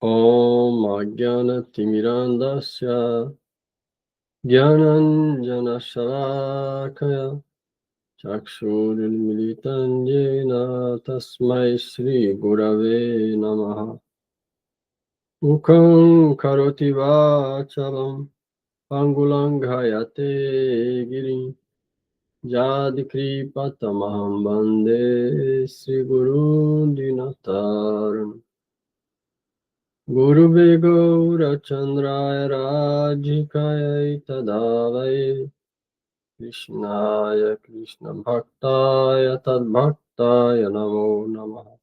Om Ajnana-timirandasya Jnananjana-shalakaya Chakshurunmilitam Yena Tasmai Shri Gurave Namaha. Mukhaṁ karoti vācalam Angulam ghayate girim Jadikripatamaham Bande Sri Guru Dinataram. Gurube Gaura Chandraya Rajikaya Tadavai Krishnaya Krishna Bhaktaya Tadbhaktaya Namo Namaha.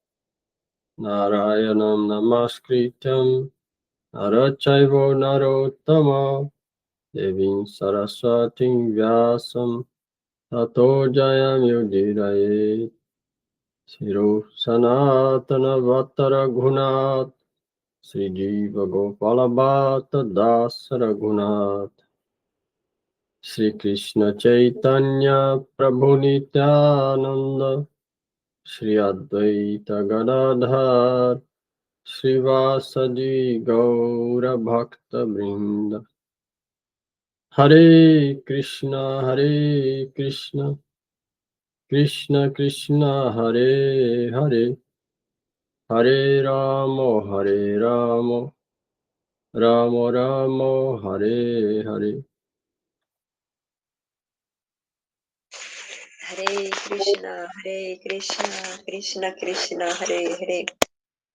Narayanam Namaskrityam Narachaivo Narottama Devim Saraswatim Vyasam Tato Jayam Yudhiraye Siro Sanatana Vatara Gunat Sri Jiva Gopala Bhatta Dasa Raghunath Sri Krishna Chaitanya Prabhu Nityananda Sri Advaita Gadadhar Sri Vasadi Gaura Bhakta Vrinda. Hare Krishna Krishna Krishna Hare Hare Hare Rama Rama Rama Hare Hare. Hare Krishna, Krishna Krishna, Hare Hare,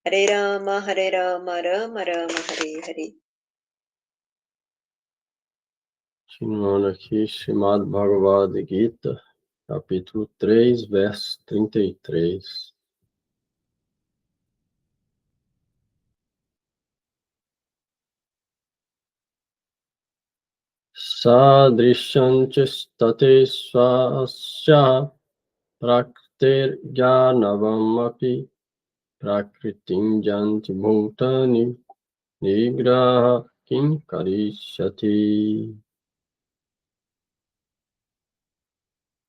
Hare Rama, Rama Rama, Hare Hare. Continuando aqui, Srimad Bhagavad Gita, capítulo 3, verso 33. Sadrishanchestate swasya praktir jnanavam api prakritim janti bhutani nigraha kim karishyati.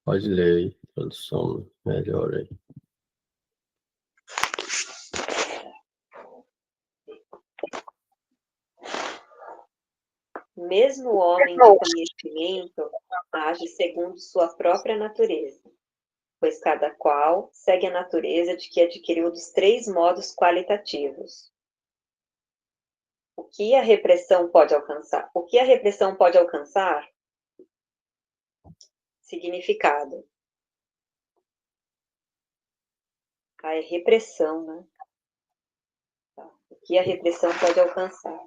Pode ler aí, tradução melhor aí. Mesmo o homem de conhecimento age segundo sua própria natureza, pois cada qual segue a natureza de que adquiriu dos 3 modos qualitativos. O que a repressão pode alcançar? O que a repressão pode alcançar? Significado. É repressão, né? O que a repressão pode alcançar?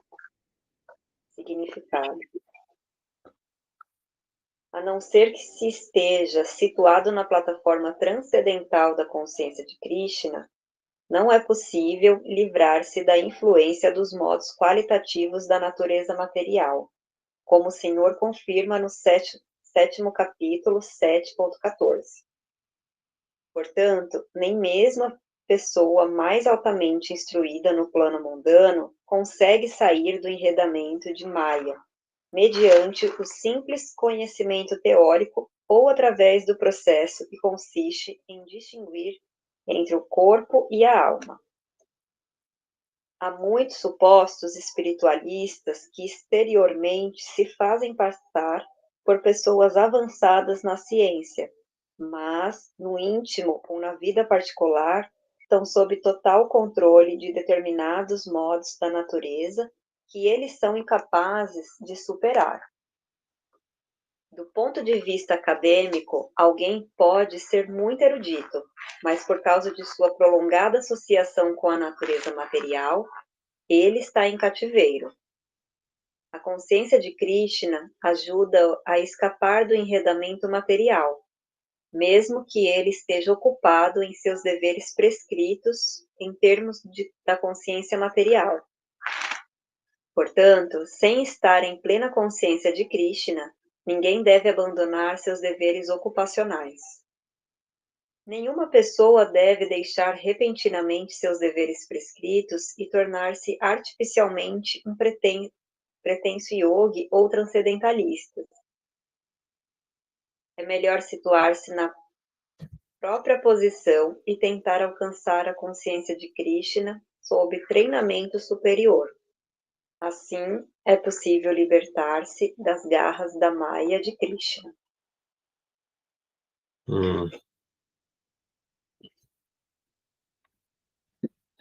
Significado. A não ser que se esteja situado na plataforma transcendental da consciência de Krishna, não é possível livrar-se da influência dos modos qualitativos da natureza material, como o Senhor confirma no 7º capítulo, 7.14. Portanto, nem mesmo a pessoa mais altamente instruída no plano mundano consegue sair do enredamento de Maya, mediante o simples conhecimento teórico ou através do processo que consiste em distinguir entre o corpo e a alma. Há muitos supostos espiritualistas que exteriormente se fazem passar por pessoas avançadas na ciência, mas no íntimo ou na vida particular estão sob total controle de determinados modos da natureza que eles são incapazes de superar. Do ponto de vista acadêmico, alguém pode ser muito erudito, mas por causa de sua prolongada associação com a natureza material, ele está em cativeiro. A consciência de Krishna ajuda a escapar do enredamento material, mesmo que ele esteja ocupado em seus deveres prescritos em termos da consciência material. Portanto, sem estar em plena consciência de Krishna, ninguém deve abandonar seus deveres ocupacionais. Nenhuma pessoa deve deixar repentinamente seus deveres prescritos e tornar-se artificialmente um pretenso yogi ou transcendentalista. É melhor situar-se na própria posição e tentar alcançar a consciência de Krishna sob treinamento superior. Assim, é possível libertar-se das garras da Maya de Krishna.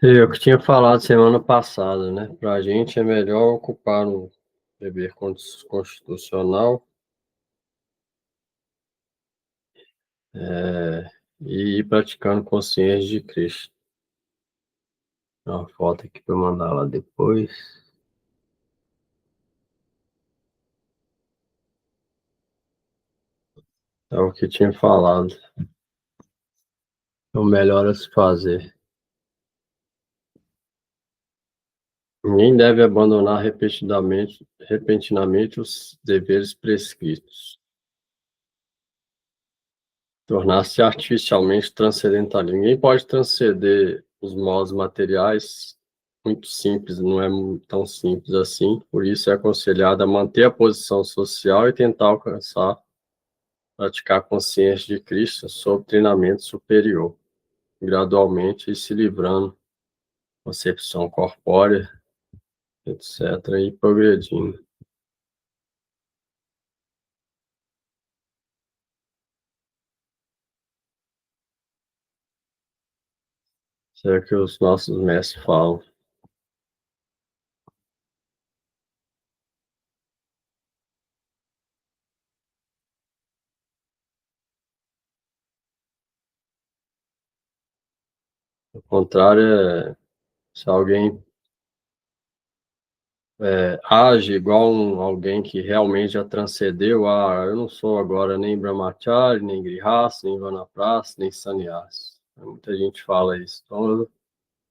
Eu que tinha falado semana passada, né? Para a gente é melhor ocupar um dever constitucional e ir praticando consciência de Cristo. Uma foto aqui para mandar lá depois. É o que eu tinha falado. É o melhor a se fazer. Ninguém deve abandonar repentinamente os deveres prescritos. Tornar-se artificialmente transcendental. Ninguém pode transcender os modos materiais muito simples, não é tão simples assim. Por isso é aconselhado a manter a posição social e tentar alcançar, praticar a consciência de Cristo sob treinamento superior, gradualmente e se livrando concepção corpórea, etc., e progredindo. Isso é o que os nossos mestres falam. O contrário é se alguém age igual alguém que realmente já transcendeu, eu não sou agora nem brahmachari, nem grihasta, nem vanaprastha, nem sannyasi. Muita gente fala isso. Então eu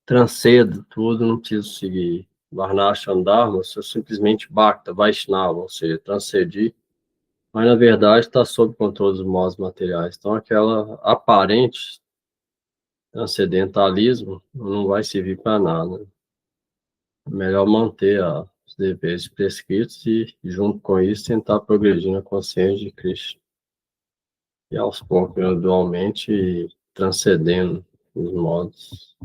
transcedo tudo, não preciso seguir Varnashram Dharma, eu sou simplesmente Bhakta, Vaishnava, ou seja, transcedi, mas na verdade está sob controle dos modos materiais. Então aquela aparente transcendentalismo não vai servir para nada. É melhor manter os deveres prescritos e, junto com isso, tentar progredir na consciência de Cristo. E aos poucos, gradualmente, transcendendo os modos.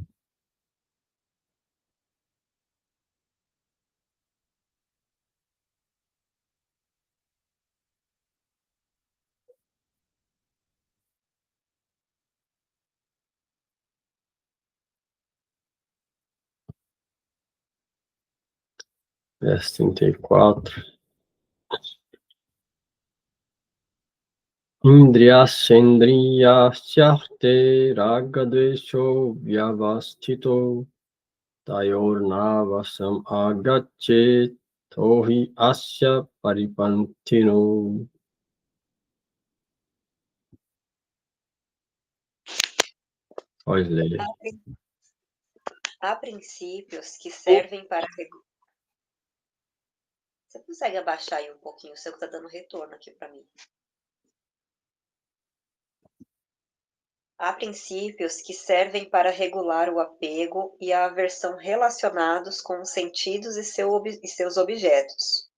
Verso 34. Indriyashendriyasya ragadvesho vyavastito tayornavasam agachet tohi asya paripantino. Pode ler. Há princípios que servem para... Você consegue abaixar aí um pouquinho? O seu que está dando retorno aqui para mim. Há princípios que servem para regular o apego e a aversão relacionados com os sentidos e seus objetos.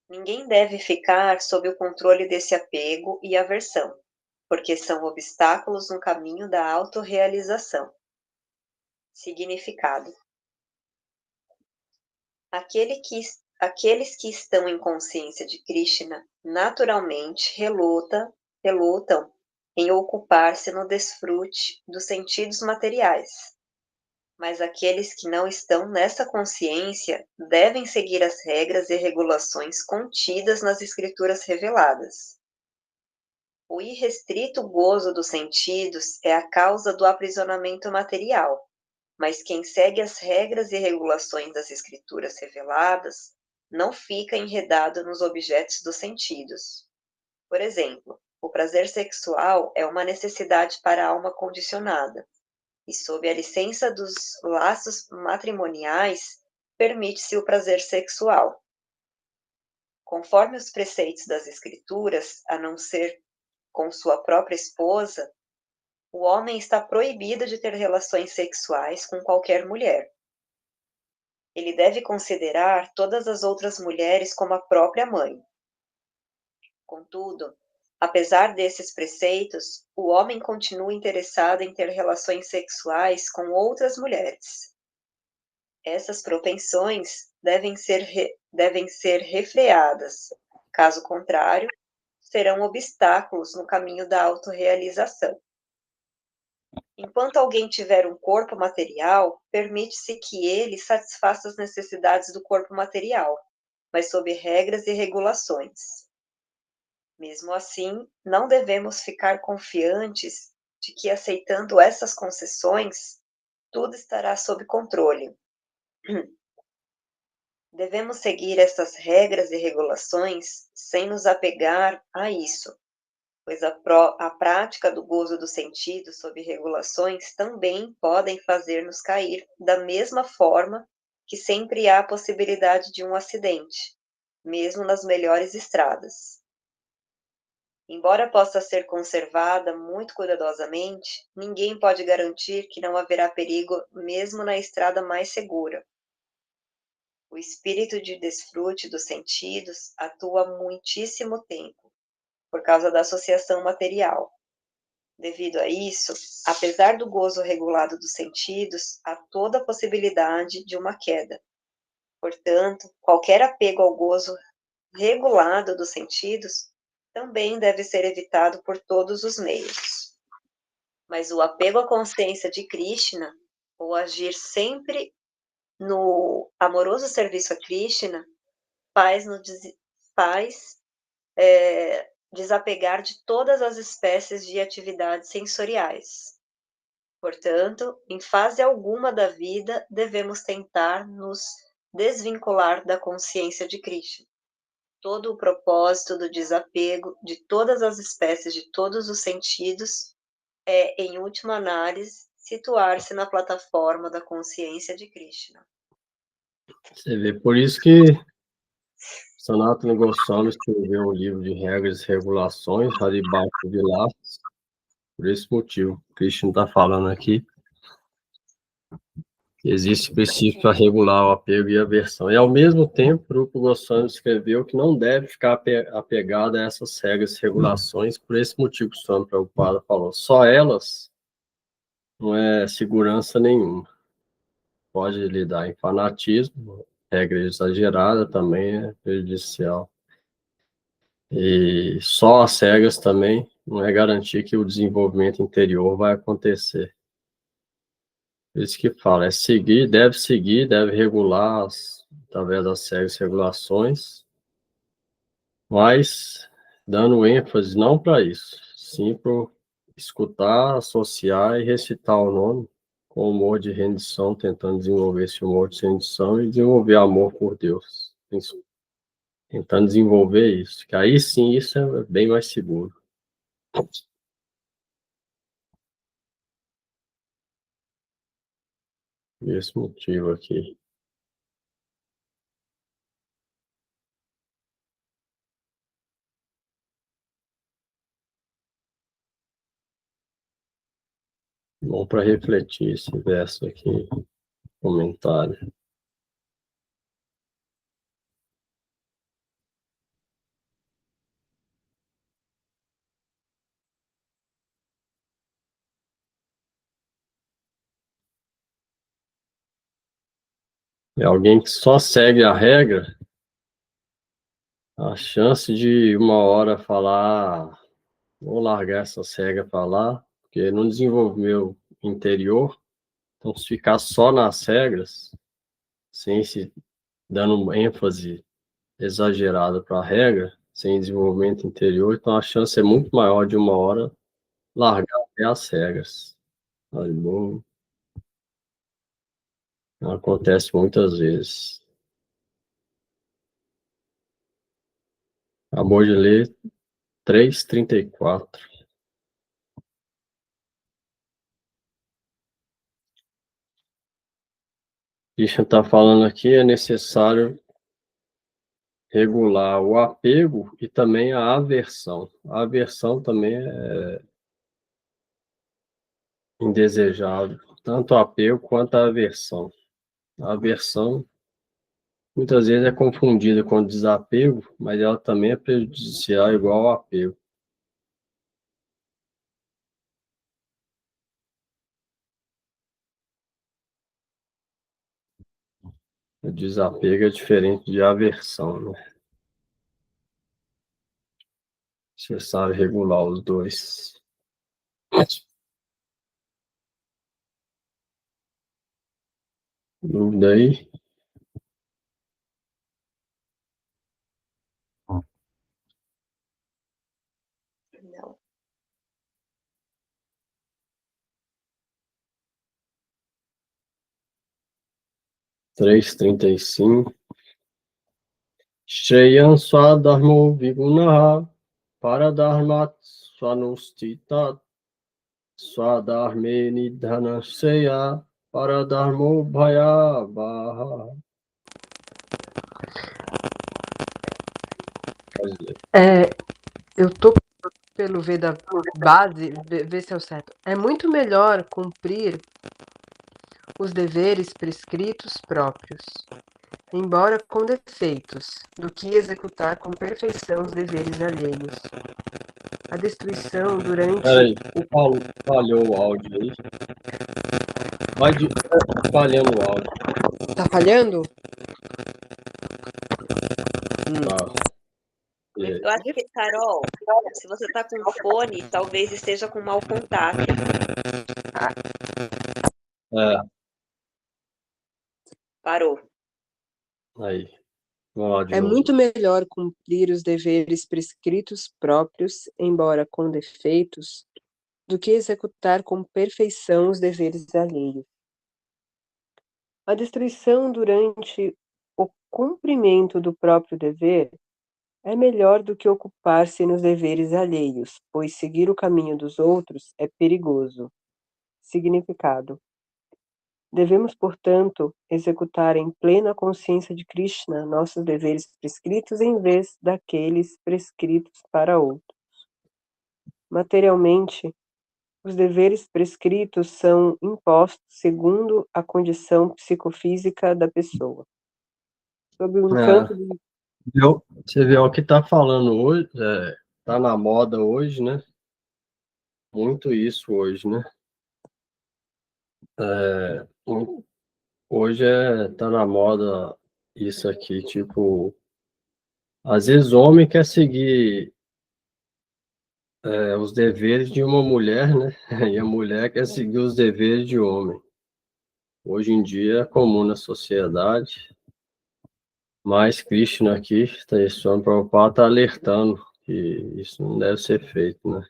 Ninguém deve ficar sob o controle desse apego e aversão, porque são obstáculos no caminho da autorrealização. Significado: aqueles que estão em consciência de Krishna naturalmente relutam em ocupar-se no desfrute dos sentidos materiais. Mas aqueles que não estão nessa consciência devem seguir as regras e regulações contidas nas escrituras reveladas. O irrestrito gozo dos sentidos é a causa do aprisionamento material, mas quem segue as regras e regulações das escrituras reveladas não fica enredado nos objetos dos sentidos. Por exemplo, o prazer sexual é uma necessidade para a alma condicionada, e sob a licença dos laços matrimoniais, permite-se o prazer sexual. Conforme os preceitos das escrituras, a não ser com sua própria esposa, o homem está proibido de ter relações sexuais com qualquer mulher. Ele deve considerar todas as outras mulheres como a própria mãe. Contudo, apesar desses preceitos, o homem continua interessado em ter relações sexuais com outras mulheres. Essas propensões devem ser refreadas, caso contrário, serão obstáculos no caminho da autorrealização. Enquanto alguém tiver um corpo material, permite-se que ele satisfaça as necessidades do corpo material, mas sob regras e regulações. Mesmo assim, não devemos ficar confiantes de que, aceitando essas concessões, tudo estará sob controle. Devemos seguir essas regras e regulações sem nos apegar a isso, pois a prática do gozo do sentido sob regulações também podem fazer-nos cair da mesma forma que sempre há a possibilidade de um acidente, mesmo nas melhores estradas. Embora possa ser conservada muito cuidadosamente, ninguém pode garantir que não haverá perigo mesmo na estrada mais segura. O espírito de desfrute dos sentidos atua há muitíssimo tempo, por causa da associação material. Devido a isso, apesar do gozo regulado dos sentidos, há toda a possibilidade de uma queda. Portanto, qualquer apego ao gozo regulado dos sentidos também deve ser evitado por todos os meios. Mas o apego à consciência de Krishna, ou agir sempre no amoroso serviço a Krishna, faz desapegar de todas as espécies de atividades sensoriais. Portanto, em fase alguma da vida, devemos tentar nos desvincular da consciência de Krishna. Todo o propósito do desapego de todas as espécies de todos os sentidos é, em última análise, situar-se na plataforma da consciência de Krishna. Você vê, por isso que Sanatana Goswami escreveu um livro de regras e regulações, Haribhakti Vilas, por esse motivo. O Krishna está falando aqui. Existe princípio para regular o apego e a aversão. E, ao mesmo tempo, o Rupa Goswami escreveu que não deve ficar apegado a essas regras e regulações, por esse motivo que o Swami Prabhupada falou. Só elas não é segurança nenhuma. Pode lidar em fanatismo, regra exagerada também é prejudicial. E só as regras também não é garantir que o desenvolvimento interior vai acontecer. Por isso que fala, deve regular através das regras e regulações, mas dando ênfase não para isso, sim para escutar, associar e recitar o nome com humor de rendição, tentando desenvolver esse humor de rendição e desenvolver amor por Deus. Tentando desenvolver isso, que aí sim isso é bem mais seguro. Esse motivo aqui. Bom para refletir esse verso aqui, comentário. É alguém que só segue a regra, a chance de uma hora falar, vou largar essa regra para lá, porque não desenvolveu interior, então se ficar só nas regras, sem se dando ênfase exagerada para a regra, sem desenvolvimento interior, então a chance é muito maior de uma hora largar até as regras. Bom, acontece muitas vezes. Acabou de ler 3:34. Christian está falando aqui, é necessário regular o apego e também a aversão. A aversão também é indesejável, tanto o apego quanto a aversão. A aversão muitas vezes é confundida com desapego, mas ela também é prejudicial igual ao apego. O desapego é diferente de aversão, né? Você sabe regular os dois. Dúvida aí? Não. 3:35. Shreyan Swadharmo Vigunaha Paradharmat Swanustita Swadharme Nidhanasya Paradharmo Bhayavaha. Eu tô pelo Veda base, ver se é o certo. É muito melhor cumprir os deveres prescritos próprios, embora com defeitos, do que executar com perfeição os deveres alheios. A destruição durante... Peraí, falhou o áudio aí. Vai falhando o áudio. Tá falhando? Tá. Eu acho que, Carol, se você está com fone, talvez esteja com mau contato. Parou. Aí. Vamos lá de É novo. muito melhor cumprir os deveres prescritos próprios, embora com defeitos, do que executar com perfeição os deveres alheios. A destruição durante o cumprimento do próprio dever é melhor do que ocupar-se nos deveres alheios, pois seguir o caminho dos outros é perigoso. Significado: devemos, portanto, executar em plena consciência de Krishna nossos deveres prescritos em vez daqueles prescritos para outros. Materialmente, os deveres prescritos são impostos segundo a condição psicofísica da pessoa. Sob o encanto de... Você vê o que tá falando hoje, tá na moda hoje, né? Muito isso hoje, né? Hoje tá na moda isso aqui, tipo, às vezes o homem quer seguir os deveres de uma mulher, né? E a mulher quer seguir os deveres de homem. Hoje em dia é comum na sociedade, mas Krishna aqui, Swami Prabhupada está alertando que isso não deve ser feito, né?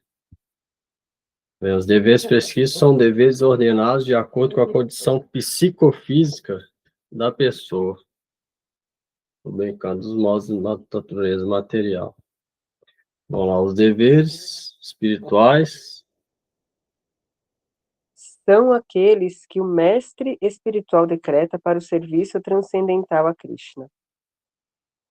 Os deveres prescritos são deveres ordenados de acordo com a condição psicofísica da pessoa, brincando dos modos da natureza material. Vamos lá, os deveres espirituais são aqueles que o mestre espiritual decreta para o serviço transcendental a Krishna.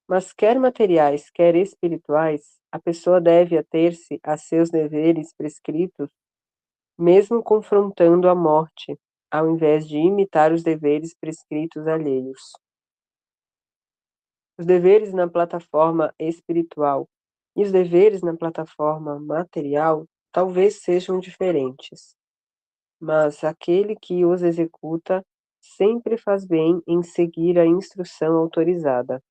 Mas quer materiais, quer espirituais, a pessoa deve ater-se a seus deveres prescritos, mesmo confrontando a morte, ao invés de imitar os deveres prescritos alheios. Os deveres na plataforma espiritual e os deveres na plataforma material talvez sejam diferentes, mas aquele que os executa sempre faz bem em seguir a instrução autorizada.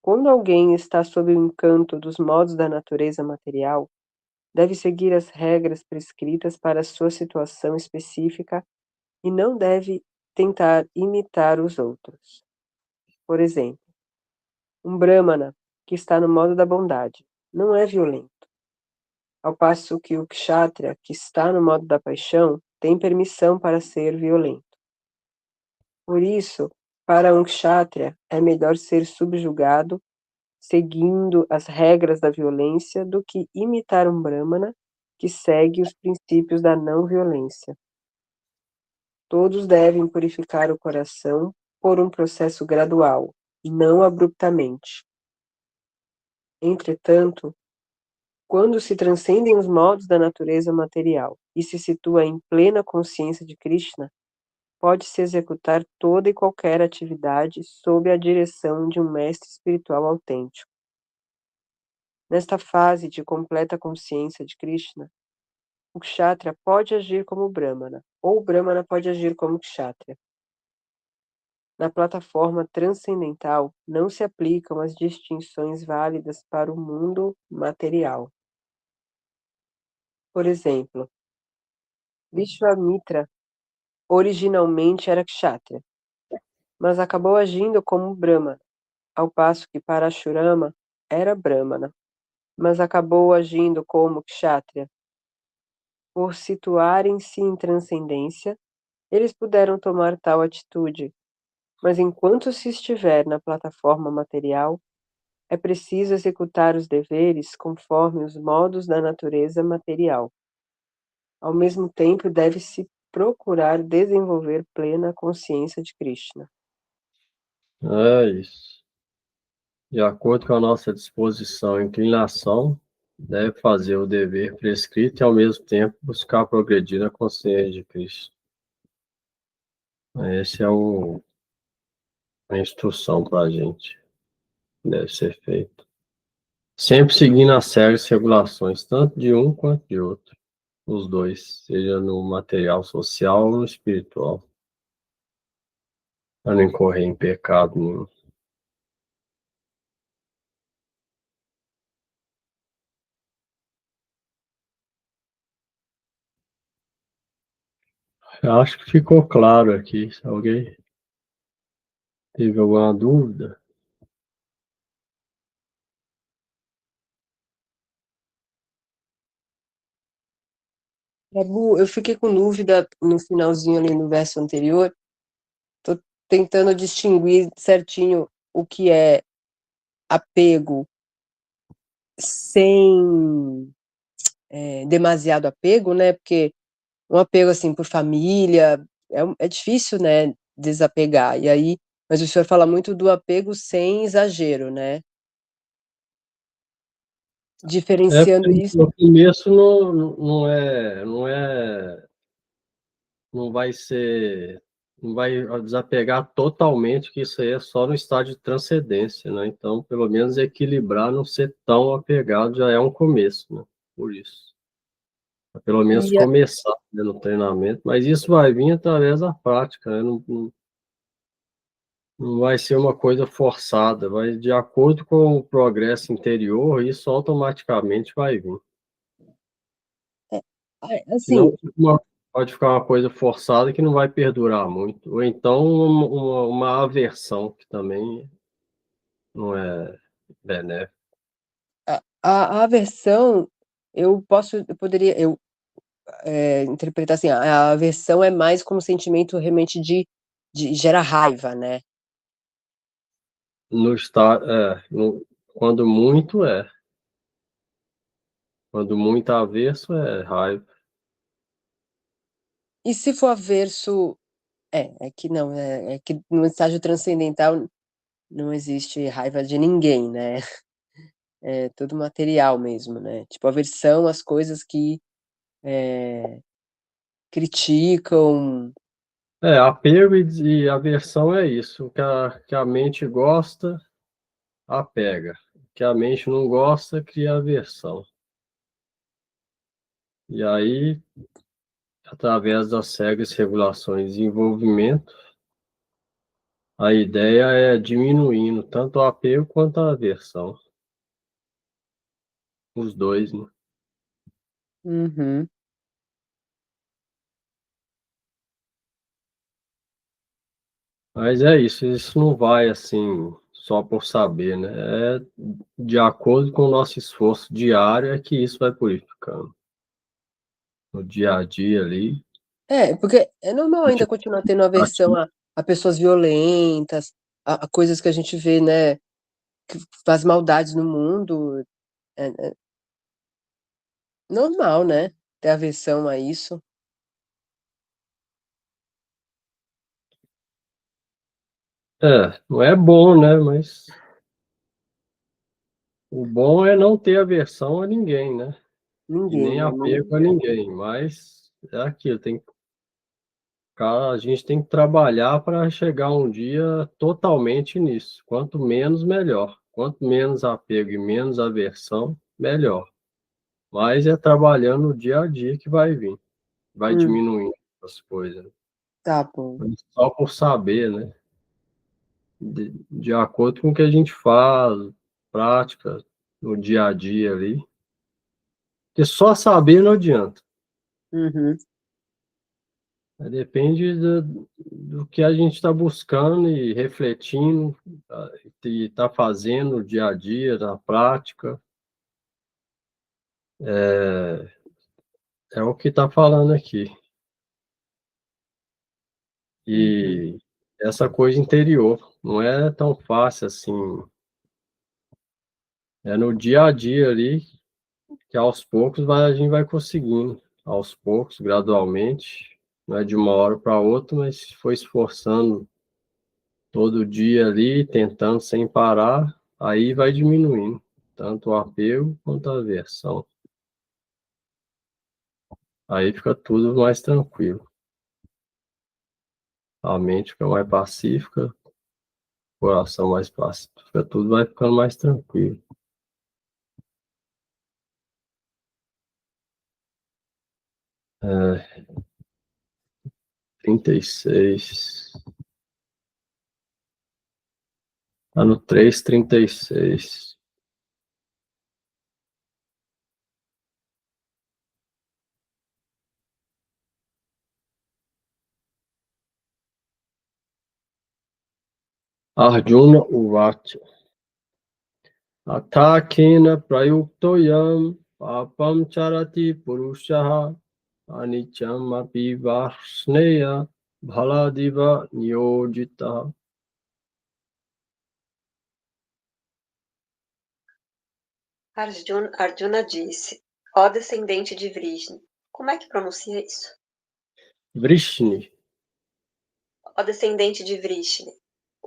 Quando alguém está sob o encanto dos modos da natureza material, deve seguir as regras prescritas para sua situação específica e não deve tentar imitar os outros. Por exemplo, um brahmana que está no modo da bondade não é violento, ao passo que o kshatriya que está no modo da paixão tem permissão para ser violento. Por isso, para um kshatriya é melhor ser subjugado seguindo as regras da violência do que imitar um brahmana que segue os princípios da não violência. Todos devem purificar o coração por um processo gradual, não abruptamente. Entretanto, quando se transcendem os modos da natureza material e se situa em plena consciência de Krishna, pode-se executar toda e qualquer atividade sob a direção de um mestre espiritual autêntico. Nesta fase de completa consciência de Krishna, o kshatriya pode agir como brahmana, ou o brahmana pode agir como kshatriya. Na plataforma transcendental não se aplicam as distinções válidas para o mundo material. Por exemplo, Vishwamitra originalmente era kshatriya, mas acabou agindo como brahmana, ao passo que Parashurama era brahmana, mas acabou agindo como kshatriya. Por situarem-se em transcendência, eles puderam tomar tal atitude, mas enquanto se estiver na plataforma material, é preciso executar os deveres conforme os modos da natureza material. Ao mesmo tempo, deve-se procurar desenvolver plena consciência de Krishna. É isso. De acordo com a nossa disposição e inclinação, deve fazer o dever prescrito e, ao mesmo tempo, buscar progredir na consciência de Cristo. Essa é a instrução para a gente, que deve ser feita. Sempre seguindo as regras e regulações, tanto de um quanto de outro. Os dois, seja no material social ou no espiritual. Para não incorrer em pecado nenhum. Eu acho que ficou claro aqui. Se alguém teve alguma dúvida? Prabhu, eu fiquei com dúvida no finalzinho ali no verso anterior. Estou tentando distinguir certinho o que é apego sem demasiado apego, né? Porque um apego assim por família é difícil, né? Desapegar. E aí, mas o senhor fala muito do apego sem exagero, né? Diferenciando Porque isso. no começo não vai ser, não vai desapegar totalmente, que isso aí é só no estado de transcendência, né? Então, pelo menos equilibrar, não ser tão apegado, já é um começo, né? Por isso. Pelo menos E, começar, né, no treinamento, mas isso vai vir através da prática, né? Não vai ser uma coisa forçada, vai de acordo com o progresso interior, isso automaticamente vai vir. Senão assim, pode ficar uma coisa forçada que não vai perdurar muito. Ou então uma aversão, que também não é benéfica. a aversão, eu poderia, interpretar assim, a aversão é mais como sentimento realmente de gera raiva, né? No está, quando muito é. Quando muito avesso é raiva. E se for averso, é que não, é que no estágio transcendental não existe raiva de ninguém, né? É tudo material mesmo, né? Tipo, aversão às coisas que criticam. Apego e aversão é isso. O que a mente gosta, apega. O que a mente não gosta, cria aversão. E aí, através das regras, regulações e envolvimento, a ideia é diminuindo tanto o apego quanto a aversão. Os dois, né? Uhum. Mas é isso não vai assim só por saber, né? É de acordo com o nosso esforço diário é que isso vai purificando. No dia a dia ali, Porque é normal a ainda gente continuar tendo aversão a pessoas violentas, a coisas que a gente vê, né, que faz maldades no mundo. É normal, né, ter aversão a isso. não é bom, né? Mas o bom é não ter aversão a ninguém, né? E Ninguém, nem né? apego a ninguém. Mas é aquilo, a gente tem que trabalhar para chegar um dia totalmente nisso. Quanto menos, melhor. Quanto menos apego e menos aversão, melhor. Mas é trabalhando no dia a dia que vai vir. Vai Hum, diminuindo as coisas. tá bom. Só por saber, né? de acordo com o que a gente faz, prática, no dia a dia ali. Porque só saber não adianta. Uhum. Depende do que a gente está buscando e refletindo, e está fazendo no dia a dia, na prática. É o que está falando aqui. E essa coisa interior não é tão fácil assim. É no dia a dia ali que aos poucos a gente vai conseguindo. Aos poucos, gradualmente. Não é de uma hora para outra, mas se for esforçando todo dia ali, tentando sem parar, aí vai diminuindo. Tanto o apego quanto a aversão. Aí fica tudo mais tranquilo. A mente fica mais pacífica, o coração mais pacífico. Fica tudo vai ficando mais tranquilo. É, 36. Tá no 3,36. Arjuna Uvacha. Athakena prayuktoyam papam charati purushaha anicam api varsneya bhaladiva niyojita. Arjuna disse: ó descendente de Vrishni. Como é que pronuncia isso? Vrishni. Ó descendente de Vrishni.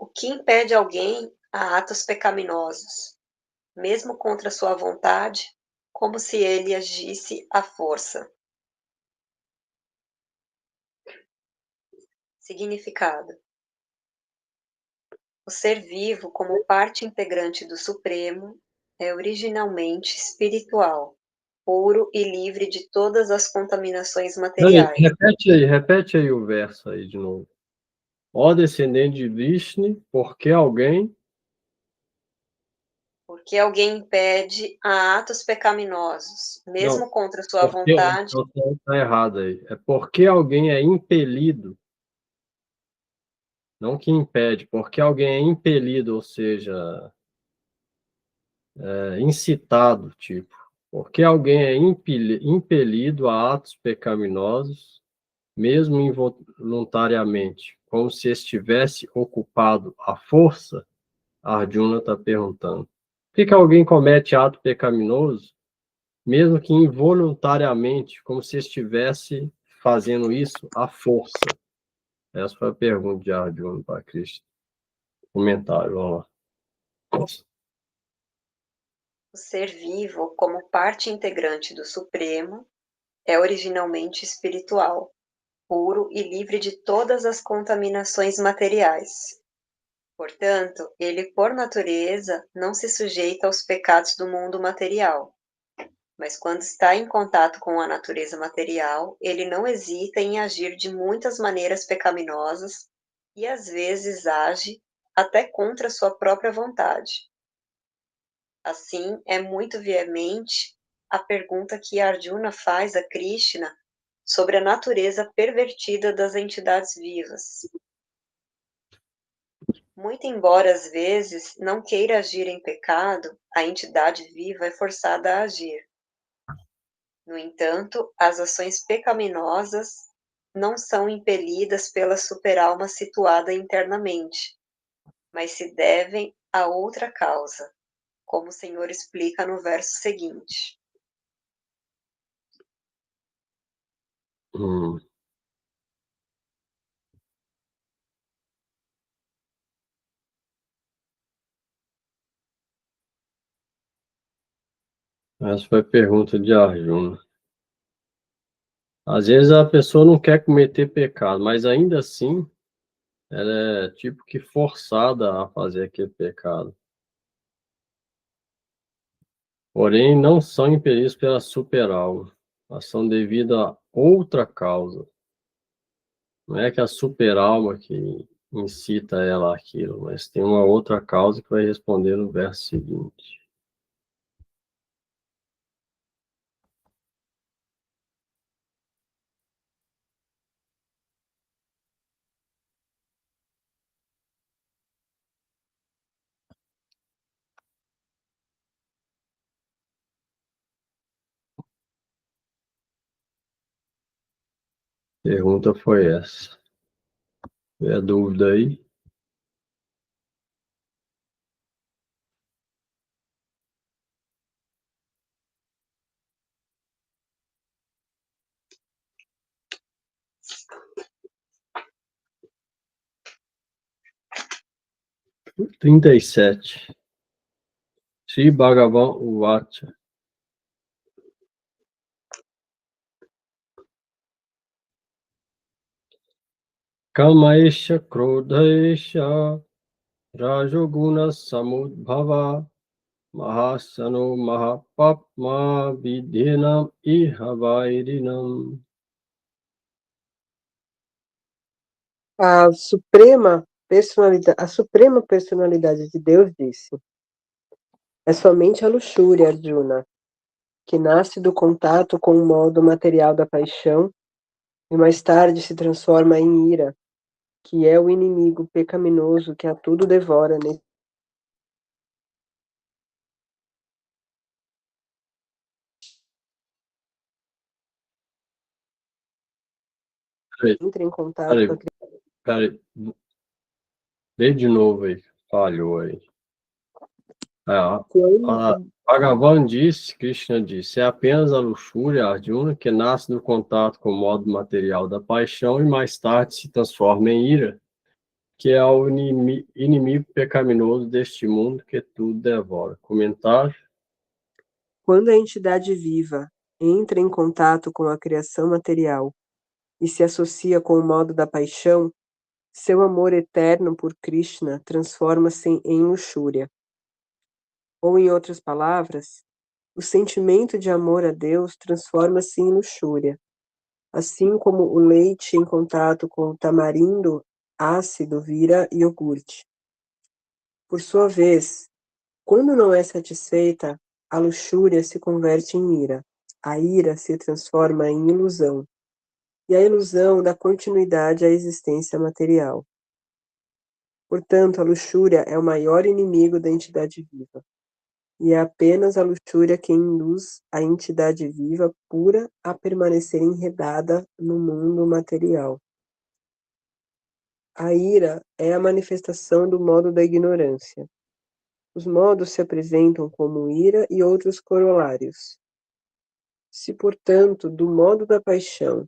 O que impede alguém a atos pecaminosos, mesmo contra sua vontade, como se ele agisse à força? Significado: o ser vivo, como parte integrante do Supremo, é originalmente espiritual, puro e livre de todas as contaminações materiais. Repete aí o verso aí de novo. Ó descendente de Vishnu, porque alguém... Porque alguém impede a atos pecaminosos, mesmo Não, contra sua porque vontade. está errado aí. É porque alguém é impelido, não que impede, porque alguém é impelido, ou seja, incitado, tipo. Porque alguém é impelido a atos pecaminosos, mesmo involuntariamente, como se estivesse ocupado à força, Arjuna está perguntando. Por que alguém comete ato pecaminoso, mesmo que involuntariamente, como se estivesse fazendo isso à força? Essa foi a pergunta de Arjuna para Krishna. Comentário, vamos lá. O ser vivo, como parte integrante do Supremo, é originalmente espiritual, puro e livre de todas as contaminações materiais. Portanto, ele, por natureza, não se sujeita aos pecados do mundo material. Mas quando está em contato com a natureza material, ele não hesita em agir de muitas maneiras pecaminosas e às vezes age até contra sua própria vontade. Assim, é muito veemente a pergunta que Arjuna faz a Krishna sobre a natureza pervertida das entidades vivas. Muito embora às vezes não queira agir em pecado, a entidade viva é forçada a agir. No entanto, as ações pecaminosas não são impelidas pela superalma situada internamente, mas se devem a outra causa, como o Senhor explica no verso seguinte. Essa foi a pergunta de Arjuna. Às vezes a pessoa não quer cometer pecado, mas ainda assim ela é tipo que forçada a fazer aquele pecado. Porém, não são impelidos pela superalma, mas são devido a outra causa. Não é que a superalma que incita ela àquilo, mas tem uma outra causa que vai responder no verso seguinte. A pergunta foi essa. Tem a dúvida aí? Trinta e sete. Sri Bhagavan Uvacha. Kamaesha Krodhaesha Rajoguna Samudbhava Mahasano Mahapapma Vidhinam Ihavairinam. A suprema personalidade de Deus disse: é somente a luxúria, Arjuna, que nasce do contato com o modo material da paixão e mais tarde se transforma em ira, que é o inimigo pecaminoso que a tudo devora nesse entra em contato com a Peraí, lê de novo aí, falhou aí. Bhagavan disse, Krishna disse, é apenas a luxúria, Arjuna, que nasce do contato com o modo material da paixão e mais tarde se transforma em ira, que é o inimigo pecaminoso deste mundo que tudo devora. Comentário? Quando a entidade viva entra em contato com a criação material e se associa com o modo da paixão, seu amor eterno por Krishna transforma-se em luxúria. Ou, em outras palavras, o sentimento de amor a Deus transforma-se em luxúria, assim como o leite em contato com o tamarindo ácido vira iogurte. Por sua vez, quando não é satisfeita, a luxúria se converte em ira. A ira se transforma em ilusão, e a ilusão dá continuidade à existência material. Portanto, a luxúria é o maior inimigo da entidade viva. E é apenas a luxúria que induz a entidade viva pura a permanecer enredada no mundo material. A ira é a manifestação do modo da ignorância. Os modos se apresentam como ira e outros corolários. Se, portanto, do modo da paixão,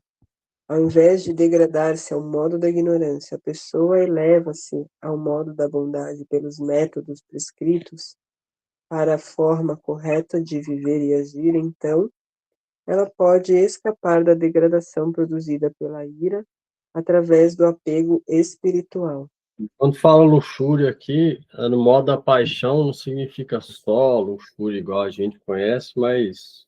ao invés de degradar-se ao modo da ignorância, a pessoa eleva-se ao modo da bondade pelos métodos prescritos, para a forma correta de viver e agir, então, ela pode escapar da degradação produzida pela ira através do apego espiritual. Quando fala luxúria aqui, no modo da paixão, não significa só luxúria igual a gente conhece, mas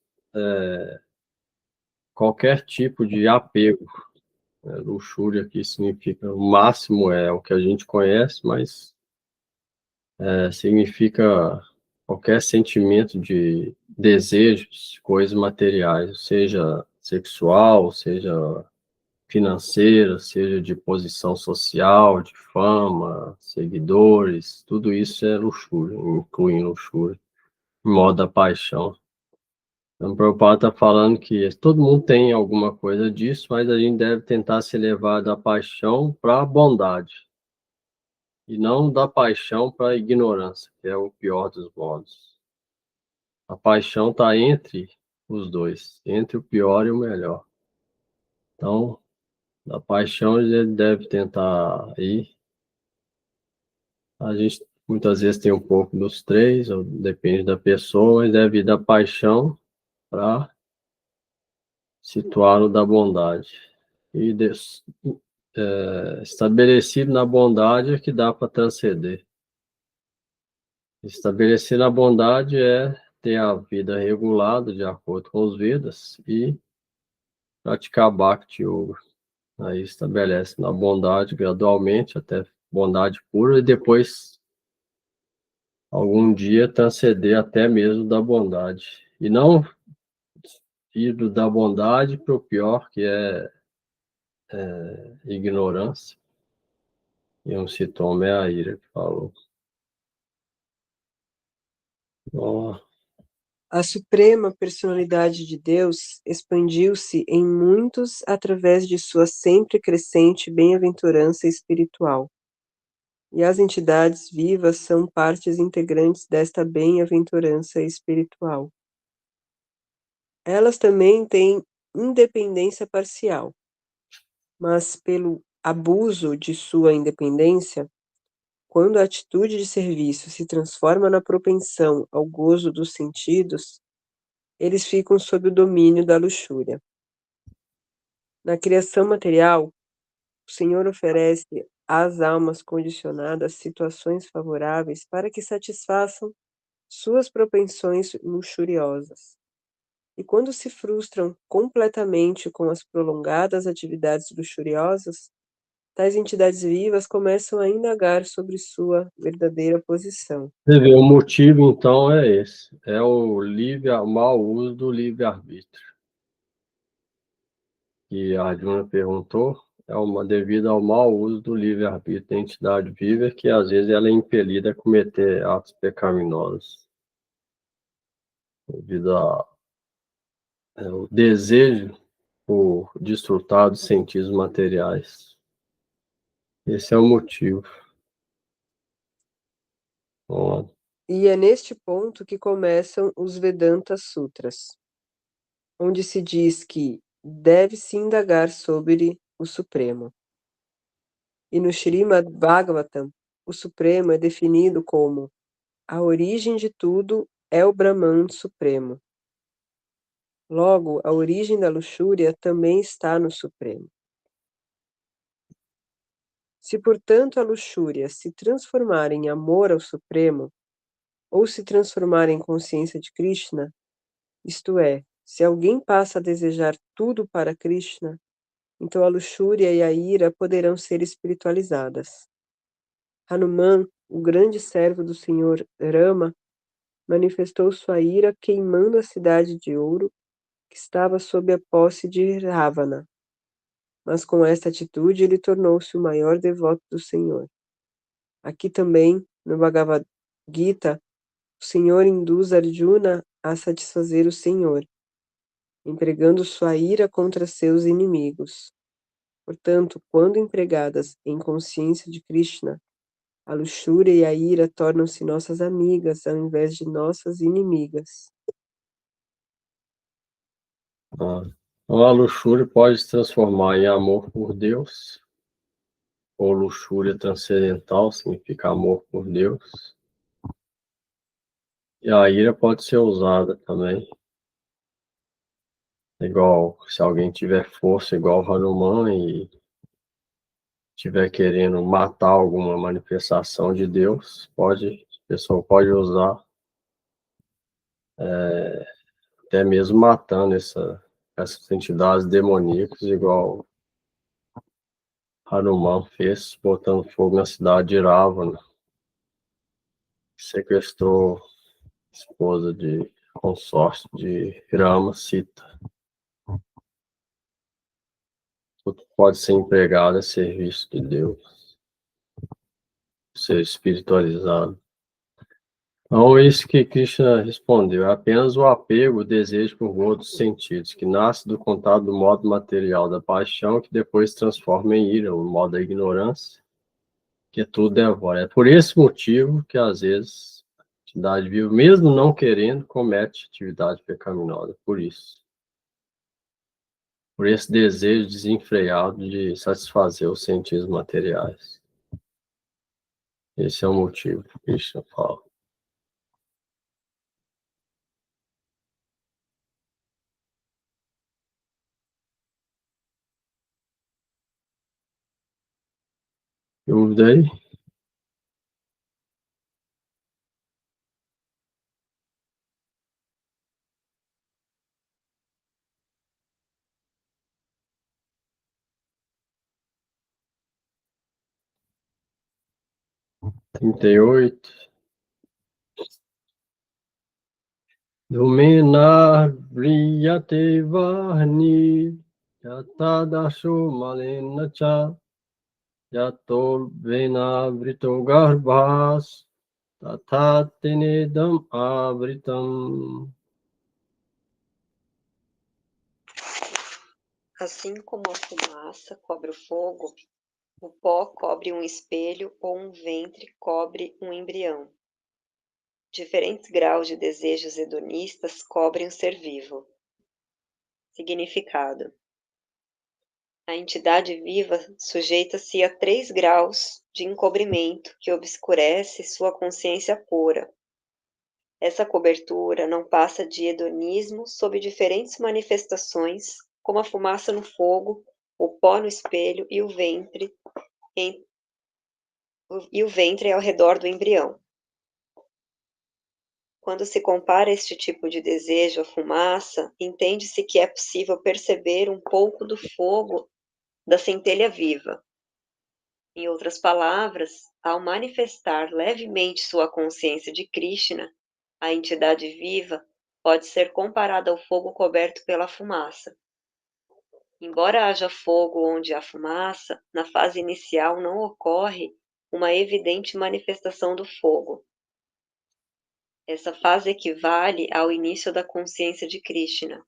qualquer tipo de apego. Luxúria aqui significa, o máximo é o que a gente conhece, mas significa qualquer sentimento de desejos, coisas materiais, seja sexual, seja financeira, seja de posição social, de fama, seguidores, tudo isso é luxúria, inclui luxúria, em modo da paixão. Então, o Prabhupada está falando que todo mundo tem alguma coisa disso, mas a gente deve tentar se elevar da paixão para a bondade, e não da paixão para a ignorância, que é o pior dos modos. A paixão está entre os dois, entre o pior e o melhor. Então, da paixão ele deve tentar ir. A gente muitas vezes tem um pouco dos três, ou depende da pessoa, mas deve ir da paixão para situar no da bondade. E estabelecido na bondade é que dá para transcender. Estabelecer na bondade é ter a vida regulada de acordo com os Vedas e praticar Bhakti Yoga. Aí estabelece na bondade gradualmente até bondade pura e depois, algum dia, transcender até mesmo da bondade. E não ir da bondade para o pior, que é ignorância. E um sintoma é a ira, que falou. Ó, A suprema personalidade de Deus expandiu-se em muitos através de sua sempre crescente bem-aventurança espiritual. E as entidades vivas são partes integrantes desta bem-aventurança espiritual. Elas também têm independência parcial, mas pelo abuso de sua independência, quando a atitude de serviço se transforma na propensão ao gozo dos sentidos, eles ficam sob o domínio da luxúria. Na criação material, o Senhor oferece às almas condicionadas situações favoráveis para que satisfaçam suas propensões luxuriosas. E quando se frustram completamente com as prolongadas atividades luxuriosas, tais entidades vivas começam a indagar sobre sua verdadeira posição. você vê, o motivo, então, é esse. É o mau uso do livre-arbítrio. Que a Arjuna perguntou, devido ao mau uso do livre-arbítrio da entidade viva, que às vezes ela é impelida a cometer atos pecaminosos, devido ao desejo por desfrutar dos sentidos materiais. Esse é o motivo. Ó, E é neste ponto que começam os Vedanta Sutras, onde se diz que deve-se indagar sobre o Supremo. E no Srimad Bhagavatam, o Supremo é definido como a origem de tudo é o Brahman Supremo. Logo, a origem da luxúria também está no Supremo. Se, portanto, a luxúria se transformar em amor ao Supremo, ou se transformar em consciência de Krishna, isto é, se alguém passa a desejar tudo para Krishna, então a luxúria e a ira poderão ser espiritualizadas. Hanuman, o grande servo do Senhor Rama, manifestou sua ira queimando a cidade de ouro que estava sob a posse de Ravana. Mas com esta atitude ele tornou-se o maior devoto do Senhor. Aqui também, no Bhagavad Gita, o Senhor induz Arjuna a satisfazer o Senhor, empregando sua ira contra seus inimigos. Portanto, quando empregadas em consciência de Krishna, a luxúria e a ira tornam-se nossas amigas ao invés de nossas inimigas. Então, a luxúria pode se transformar em amor por Deus, ou luxúria transcendental, significa amor por Deus. E a ira pode ser usada também. Igual, se alguém tiver força igual Hanuman e estiver querendo matar alguma manifestação de Deus, a pessoa pode usar, até mesmo matando essas entidades demoníacas, igual Hanuman fez, botando fogo na cidade de Ravana, sequestrou a esposa de consórcio de Rama, Sita. Tudo pode ser empregado a serviço de Deus, ser espiritualizado. Então, isso que Krishna respondeu, é apenas o apego, o desejo por outros sentidos, que nasce do contato do modo material da paixão, que depois se transforma em ira, o modo da ignorância, que tudo devora. É por esse motivo que, às vezes, a entidade viva, mesmo não querendo, comete atividade pecaminosa, por isso. Por esse desejo desenfreado de satisfazer os sentidos materiais. Esse é o motivo que Krishna fala. Dúvida aí? 38. Dominar briyate vahni yatadasho malena cha yato vena vrito garbhas tathatinedam avritam. Assim como a fumaça cobre o fogo, o pó cobre um espelho ou um ventre cobre um embrião. Diferentes graus de desejos hedonistas cobrem o ser vivo. Significado: a entidade viva sujeita-se a 3 graus de encobrimento que obscurece sua consciência pura. Essa cobertura não passa de hedonismo sob diferentes manifestações, como a fumaça no fogo, o pó no espelho e o ventre ao redor do embrião. Quando se compara este tipo de desejo à fumaça, entende-se que é possível perceber um pouco do fogo da centelha viva. Em outras palavras, ao manifestar levemente sua consciência de Krishna, a entidade viva pode ser comparada ao fogo coberto pela fumaça. Embora haja fogo onde há fumaça, na fase inicial não ocorre uma evidente manifestação do fogo. Essa fase equivale ao início da consciência de Krishna.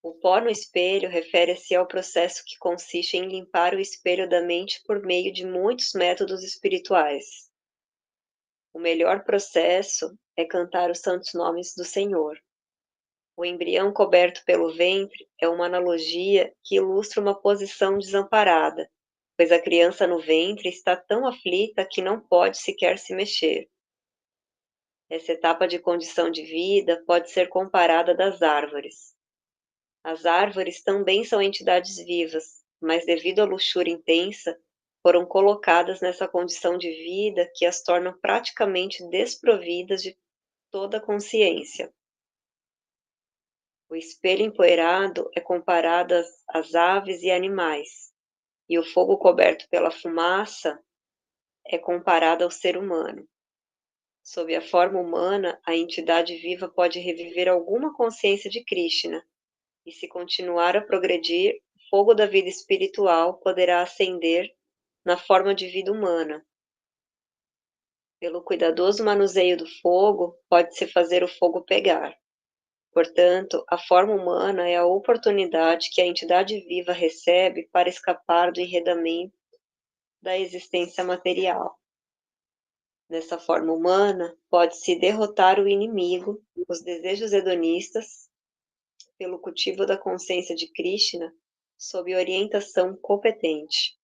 O pó no espelho refere-se ao processo que consiste em limpar o espelho da mente por meio de muitos métodos espirituais. O melhor processo é cantar os santos nomes do Senhor. O embrião coberto pelo ventre é uma analogia que ilustra uma posição desamparada, pois a criança no ventre está tão aflita que não pode sequer se mexer. Essa etapa de condição de vida pode ser comparada das árvores. As árvores também são entidades vivas, mas devido à luxúria intensa, foram colocadas nessa condição de vida que as torna praticamente desprovidas de toda consciência. O espelho empoeirado é comparado às aves e animais, e o fogo coberto pela fumaça é comparado ao ser humano. Sob a forma humana, a entidade viva pode reviver alguma consciência de Krishna, e se continuar a progredir, o fogo da vida espiritual poderá ascender na forma de vida humana. Pelo cuidadoso manuseio do fogo, pode-se fazer o fogo pegar. Portanto, a forma humana é a oportunidade que a entidade viva recebe para escapar do enredamento da existência material. Nessa forma humana, pode-se derrotar o inimigo, os desejos hedonistas, pelo cultivo da consciência de Krishna, sob orientação competente.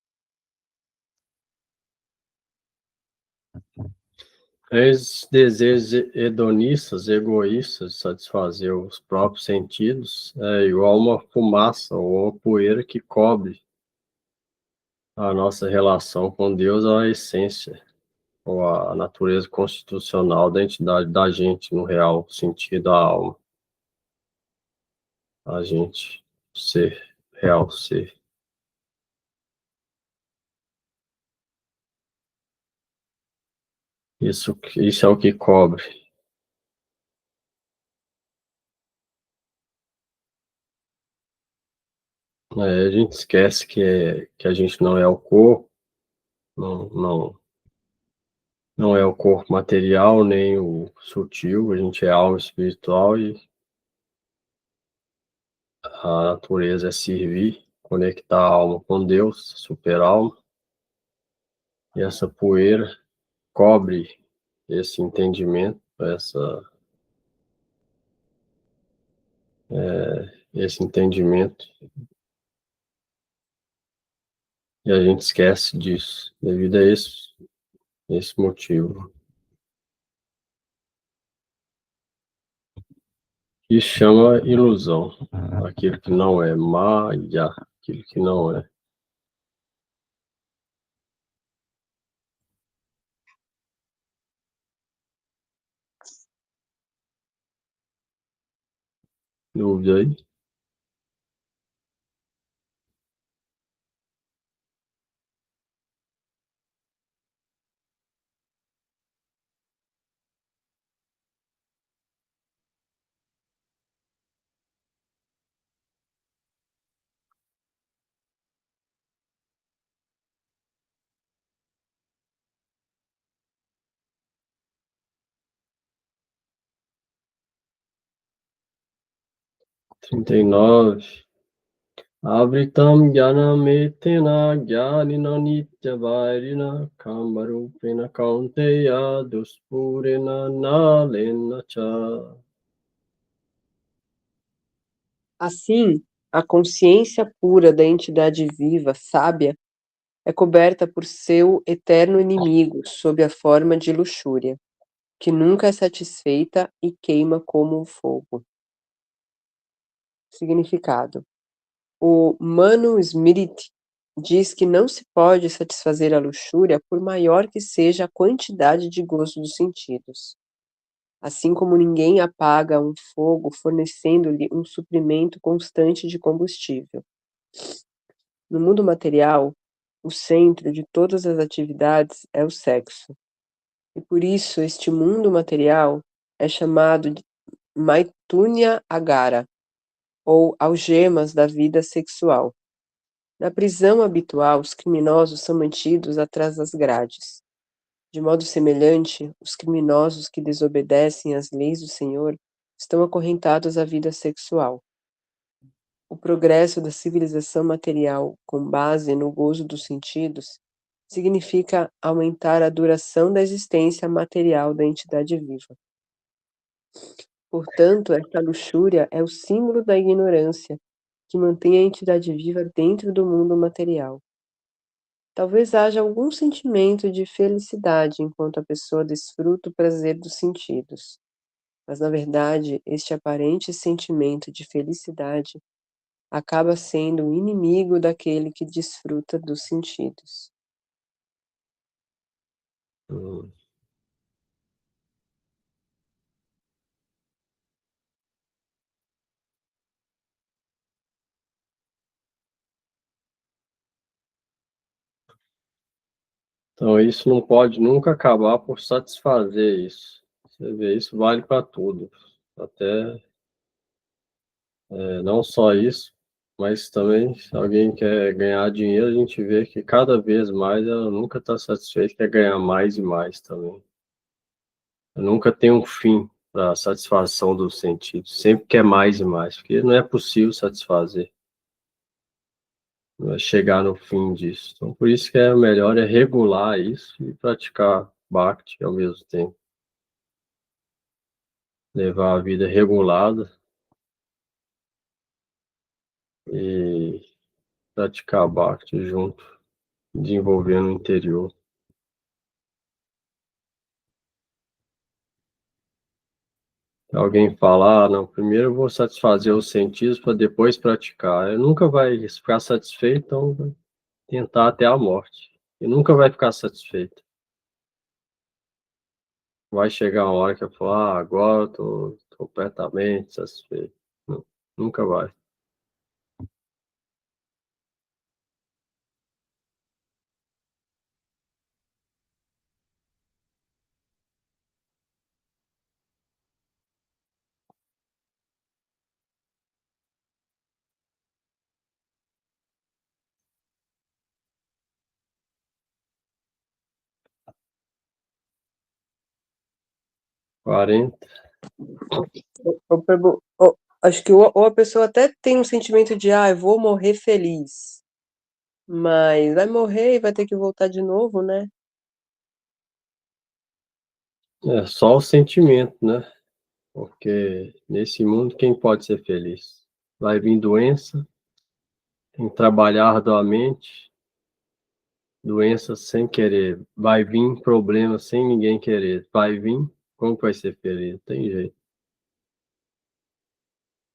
Esses desejos hedonistas, egoístas, de satisfazer os próprios sentidos, é igual uma fumaça ou uma poeira que cobre a nossa relação com Deus, a essência ou a natureza constitucional da entidade da gente, no real sentido, a alma, a gente, ser, real ser. Isso é o que cobre. A gente esquece que a gente não é o corpo, não é o corpo material, nem o sutil, a gente é alma espiritual e a natureza é servir, conectar a alma com Deus, super-alma, e essa poeira cobre esse entendimento, esse entendimento, e a gente esquece disso, devido a esse motivo. E chama ilusão, aquilo que não é, Maya, aquilo que não é. Dúvida aí? 39. Avritam Gyanametena Gyanina Nitya Vairina Kamarupena Kaunteya Duspurena Nalena Cha. Assim, a consciência pura da entidade viva, sábia, é coberta por seu eterno inimigo sob a forma de luxúria, que nunca é satisfeita e queima como um fogo. Significado: o Manu Smriti diz que não se pode satisfazer a luxúria por maior que seja a quantidade de gozo dos sentidos. Assim como ninguém apaga um fogo fornecendo-lhe um suprimento constante de combustível. No mundo material, o centro de todas as atividades é o sexo. E por isso este mundo material é chamado de Maitunya Agara, ou algemas da vida sexual. Na prisão habitual, os criminosos são mantidos atrás das grades. De modo semelhante, os criminosos que desobedecem às leis do Senhor estão acorrentados à vida sexual. O progresso da civilização material com base no gozo dos sentidos significa aumentar a duração da existência material da entidade viva. Portanto, esta luxúria é o símbolo da ignorância que mantém a entidade viva dentro do mundo material. Talvez haja algum sentimento de felicidade enquanto a pessoa desfruta o prazer dos sentidos. Mas, na verdade, este aparente sentimento de felicidade acaba sendo o inimigo daquele que desfruta dos sentidos. Então, isso não pode nunca acabar por satisfazer isso. Você vê, isso vale para tudo. Até, não só isso, mas também, se alguém quer ganhar dinheiro, a gente vê que cada vez mais ela nunca está satisfeita, quer ganhar mais e mais também. Nunca tem um fim para a satisfação dos sentidos. Sempre quer mais e mais, porque não é possível satisfazer. Não é chegar no fim disso. Então, por isso que é melhor é regular isso e praticar Bhakti ao mesmo tempo. Levar a vida regulada e praticar Bhakti junto, desenvolvendo o interior. Alguém fala, não, primeiro eu vou satisfazer os sentidos para depois praticar. Eu nunca vai ficar satisfeito, então vai tentar até a morte. E nunca vai ficar satisfeito. Vai chegar uma hora que eu falar, agora eu estou completamente satisfeito. Não, nunca vai. 40. Acho que ou a pessoa até tem um sentimento de, eu vou morrer feliz, mas vai morrer e vai ter que voltar de novo, né? É só o sentimento, né? Porque nesse mundo quem pode ser feliz? Vai vir doença, tem que trabalhar arduamente, doença sem querer. Vai vir problema sem ninguém querer. Vai vir, como que vai ser feliz? Não tem jeito.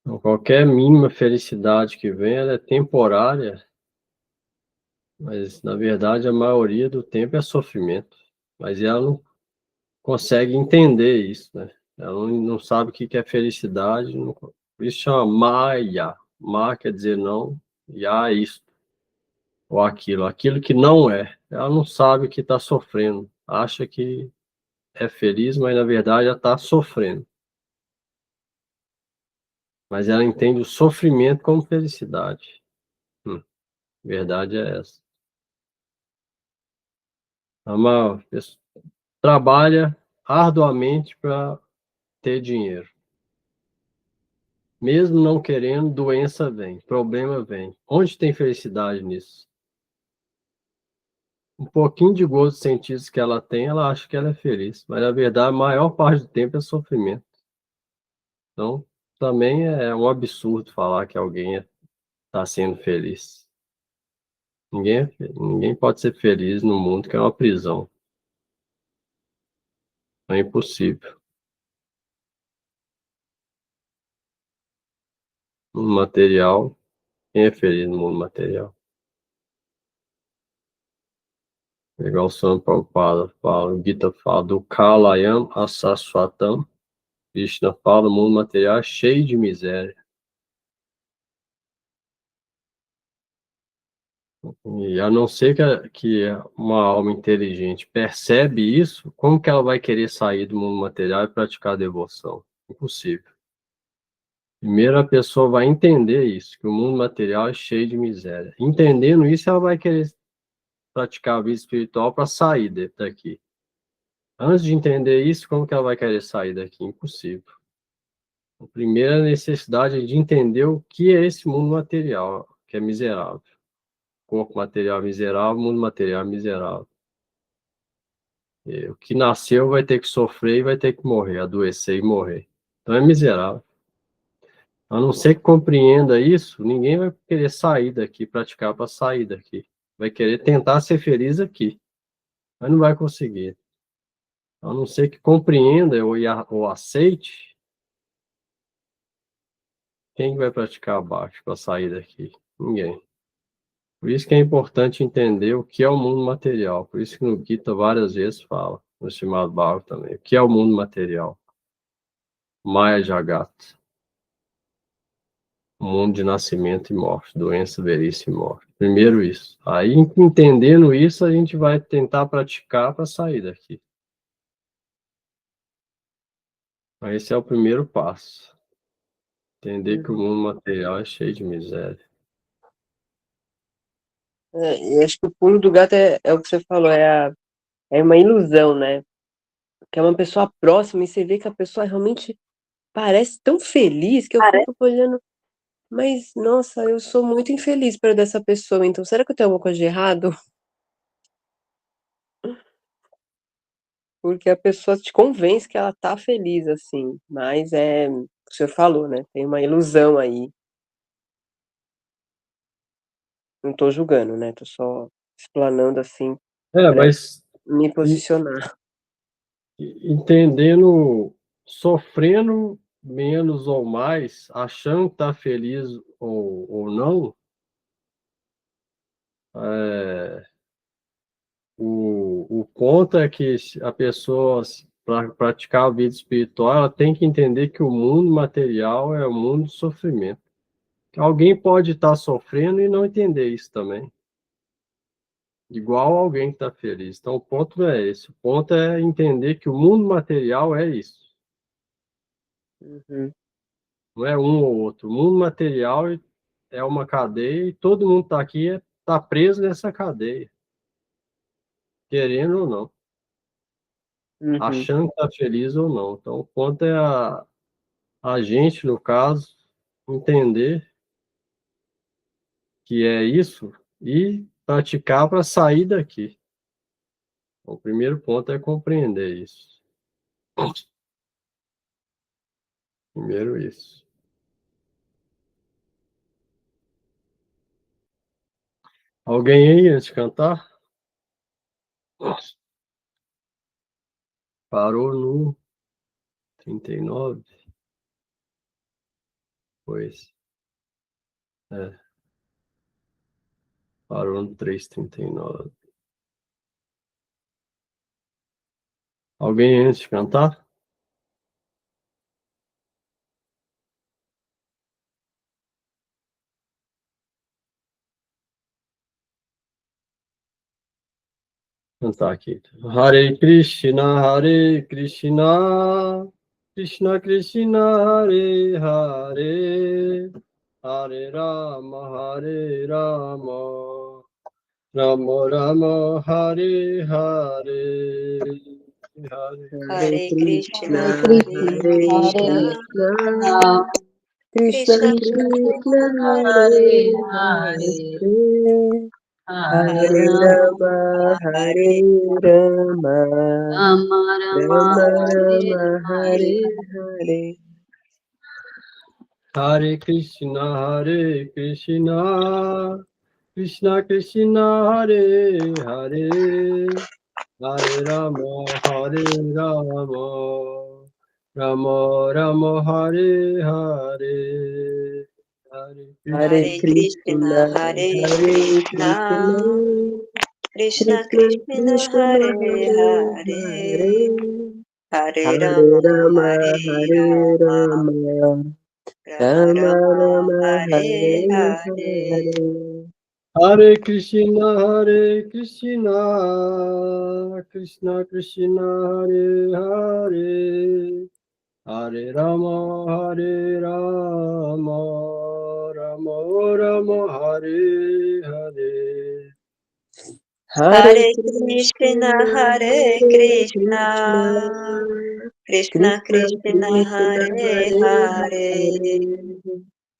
Então, qualquer mínima felicidade que vem, ela é temporária, mas na verdade a maioria do tempo é sofrimento. Mas ela não consegue entender isso, né? Ela não sabe o que é felicidade, por isso chama Maya. Ma quer dizer não, Ya é isso, ou aquilo que não é. Ela não sabe que está sofrendo, acha que é feliz, mas na verdade ela está sofrendo. Mas ela entende o sofrimento como felicidade. Verdade é essa. Uma pessoa trabalha arduamente para ter dinheiro. Mesmo não querendo, doença vem, problema vem. Onde tem felicidade nisso? Um pouquinho de gozo sentidos que ela tem, ela acha que ela é feliz, mas na verdade a maior parte do tempo é sofrimento. Então, também é um absurdo falar que alguém está sendo feliz. Ninguém pode ser feliz no mundo que é uma prisão. É impossível. No mundo material, quem é feliz no mundo material? Igual o Swami Prabhupada fala, o Gita fala do Kalayam Asaswatam. Krishna fala, o mundo material é cheio de miséria. E a não ser que uma alma inteligente percebe isso, como que ela vai querer sair do mundo material e praticar a devoção? Impossível. Primeiro a pessoa vai entender isso, que o mundo material é cheio de miséria. Entendendo isso, ela vai querer praticar a vida espiritual para sair daqui. Antes de entender isso, como que ela vai querer sair daqui? Impossível. A primeira necessidade é de entender o que é esse mundo material, que é miserável. Corpo material miserável, mundo material miserável. O que nasceu vai ter que sofrer e vai ter que morrer, adoecer e morrer. Então é miserável. A não ser que compreenda isso, ninguém vai querer sair daqui, praticar para sair daqui. Vai querer tentar ser feliz aqui, mas não vai conseguir. A não ser que compreenda ou aceite, quem vai praticar abaixo para sair daqui? Ninguém. Por isso que é importante entender o que é o mundo material. Por isso que no Gita várias vezes fala, no Srimad Bhagavatam também, o que é o mundo material? Maya Jagat. O mundo de nascimento e morte, doença, velhice e morte. Primeiro isso. Aí, entendendo isso, a gente vai tentar praticar para sair daqui. Esse é o primeiro passo. Entender que o mundo material é cheio de miséria. E acho que o pulo do gato é o que você falou, é uma ilusão, né? Que é uma pessoa próxima e você vê que a pessoa realmente parece tão feliz que eu fico olhando, mas nossa, eu sou muito infeliz perto dessa pessoa, então será que eu tenho alguma coisa de errado? Porque a pessoa te convence que ela tá feliz, assim, mas o que você falou, né? Tem uma ilusão aí. Não tô julgando, né? Tô só explanando assim para Mas me posicionar. entendendo, sofrendo menos ou mais, achando que está feliz ou não, o ponto é que a pessoa, para praticar a vida espiritual, ela tem que entender que o mundo material é um mundo de sofrimento. Alguém pode estar sofrendo e não entender isso também. Igual alguém que está feliz. Então, o ponto não é esse. O ponto é entender que o mundo material é isso. Uhum, Não é um ou outro. O mundo material é uma cadeia e todo mundo está aqui, está preso nessa cadeia. Querendo ou não. uhum, Achando que está feliz ou não. Então, o ponto é a gente, no caso, entender que é isso e praticar para sair daqui. Então, o primeiro ponto é compreender isso. Primeiro isso. Alguém aí antes de cantar? Parou no 39? Pois. Parou no 3:39. Alguém antes de cantar? Cantar aqui. Hare Krishna, Krishna Krishna, Hare Hare, Hare Rama, Rama Rama, Hare Hare, Hare Hare Hare Krishna, Krishna, Hare Hare Krishna, Krishna, Krishna Krishna Krishna Hare Hare Hare, Hare Hare Hare Rama, Rama Hare Rama Rama Rama, Rama Hare Rama Hare Hare. Hare Hare Krishna, Krishna Krishna, Hare Hare, Hare Rama, Rama Rama, Hare Hare. Hare Krishna Hare Hare Krishna, Krishna Krishna Krishna Krishna Krishna Hare Hare Hare, Hare Hare Hare Rama, Rama Hare Hare Rama, Rama Rama Rama Rama, Rama Hare Hare Hare. Hare Hare Krishna, Krishna Krishna, Hare Hare, Hare Rama, Rama Rama, Hare Hare. Hare Hare Krishna, Krishna Hare Hare Krishna Krishna, Krishna Krishna Krishna, Krishna Hare Hare Hare,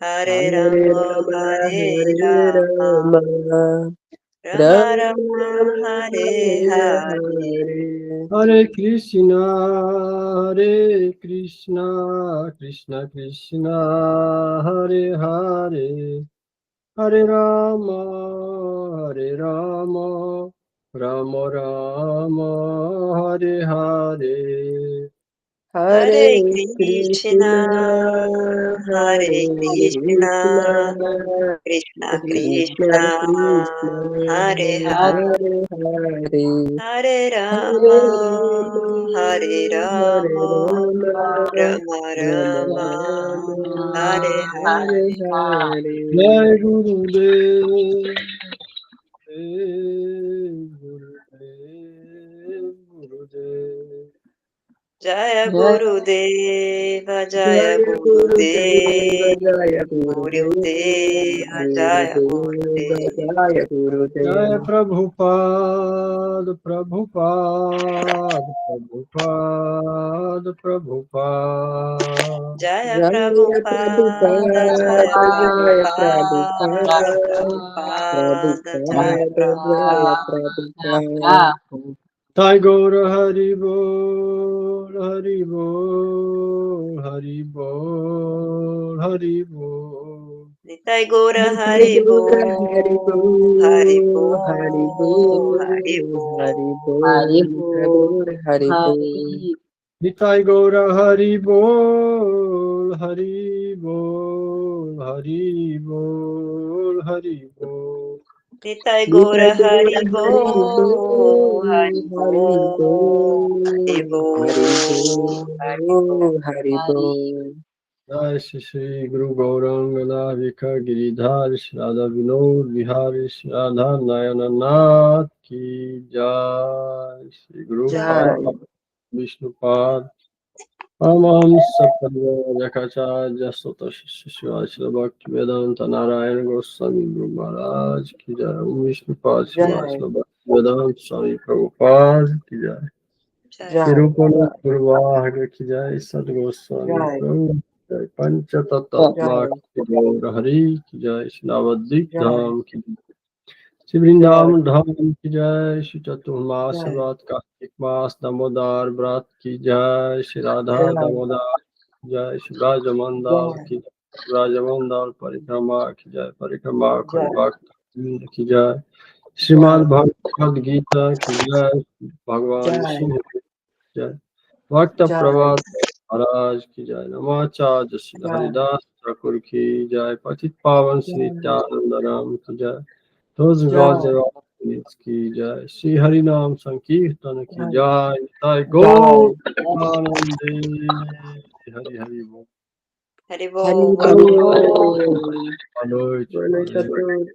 Hare Hare Hare Rama, Rama Hare Hare Rama, Rama Rama Rama Rama, Rama Hare Hare Hare. Hare Hare Krishna, Krishna Krishna, Hare Hare, Hare Rama, Rama Rama, Hare Hare. Hare Hare Krishna, Krishna Hare Hare Krishna, Krishna Krishna Krishna Krishna, Hare Krishna Hare, Hare Hare Hare Hare Rama, Hare Hare Rama, Rama Rama Rama Rama, Rama Hare Hare Hare. Hare Jai Gurudev, Gurudev, Gurudev. Jaya Gurudeva, Jaya Jaya Gurudeva Gurudeva, Jaya Gurudeva, Jaya Gurudeva Gurudeva. Jaya Jai Gurudeva Prabhupada, Prabhupada, Prabhupada, Prabhupada. Jaya Jaya Prabhupada, Jaya Prabhupada Jaya Prabhupada, Prabhupada Prabhupada, Jaya Prabhupada Jaya Prabhupada. Prabhupada Jai Gaura Haribol, Haribol, Haribol, Haribol. Nitai Gora Nitai Gaura Haribo, Haribo Haribo, Haribo Haribo Nitai Gaura Haribo Nitai Gaura Haribol, Haribol, Haribol, Haribol. Nitai Gora Nitai Gaura Haribo, Haribo Haribo, Haribo Haribo, Haribo. Haribo Haribo Jai Shri Shri Guru Gauranga Navika Giridhar Shri Radha Vinod Vihari Shri Radha Nayana Nath Ki Jai Shri Guru Jai Pad Vishnu Pad Paramahamsa Jakacharya Sota Shri Shri Bhakti Vedanta Narayana Goswami Guru Maharaj Ki Jai Om Vishnu Pad Shri Jai Bhakti Vedanta Swami Prabhupada Ki Jai Jai. Jai Nirupana Purvahaga Ki Jai Sadguru Swami Jai Prabhupada Jai Panchatattva Jai Ki Jai Hari Ki Jai Shri Navadvip Jai Dham Ki Jai Shri Jai Vrindavan Dham Ki Jai Shri Chaturmas Jai Vrat Kartik Mas Damodar Vrat Ki Jai Shri Radha Jai Damodar Ki Jai Shri Brajamandal Jai Ki Jai Brajamandal Parikrama Ki Jai Parikrama Kari Jai Bhakta Ki Jai Jai Srimad Bhagavad Gita Ki Jai Bhagwan Jai Singh Ki Jai Bhakta Jai Pravad Maharaj Ki Jai Namacharya Shri Jai Haridas Thakur Ki Jai Patit Pavan Shri Jai Nityananda Ram Ki Jai Those God Jai Devas Ki Jai Shri Harinam Sankirtan Ki Jai Jai Nitai Jai Gaur Anande Hari Hari Bol Haribo, Haribo Haribo. Boa noite, boa noite. Boa noite a todos.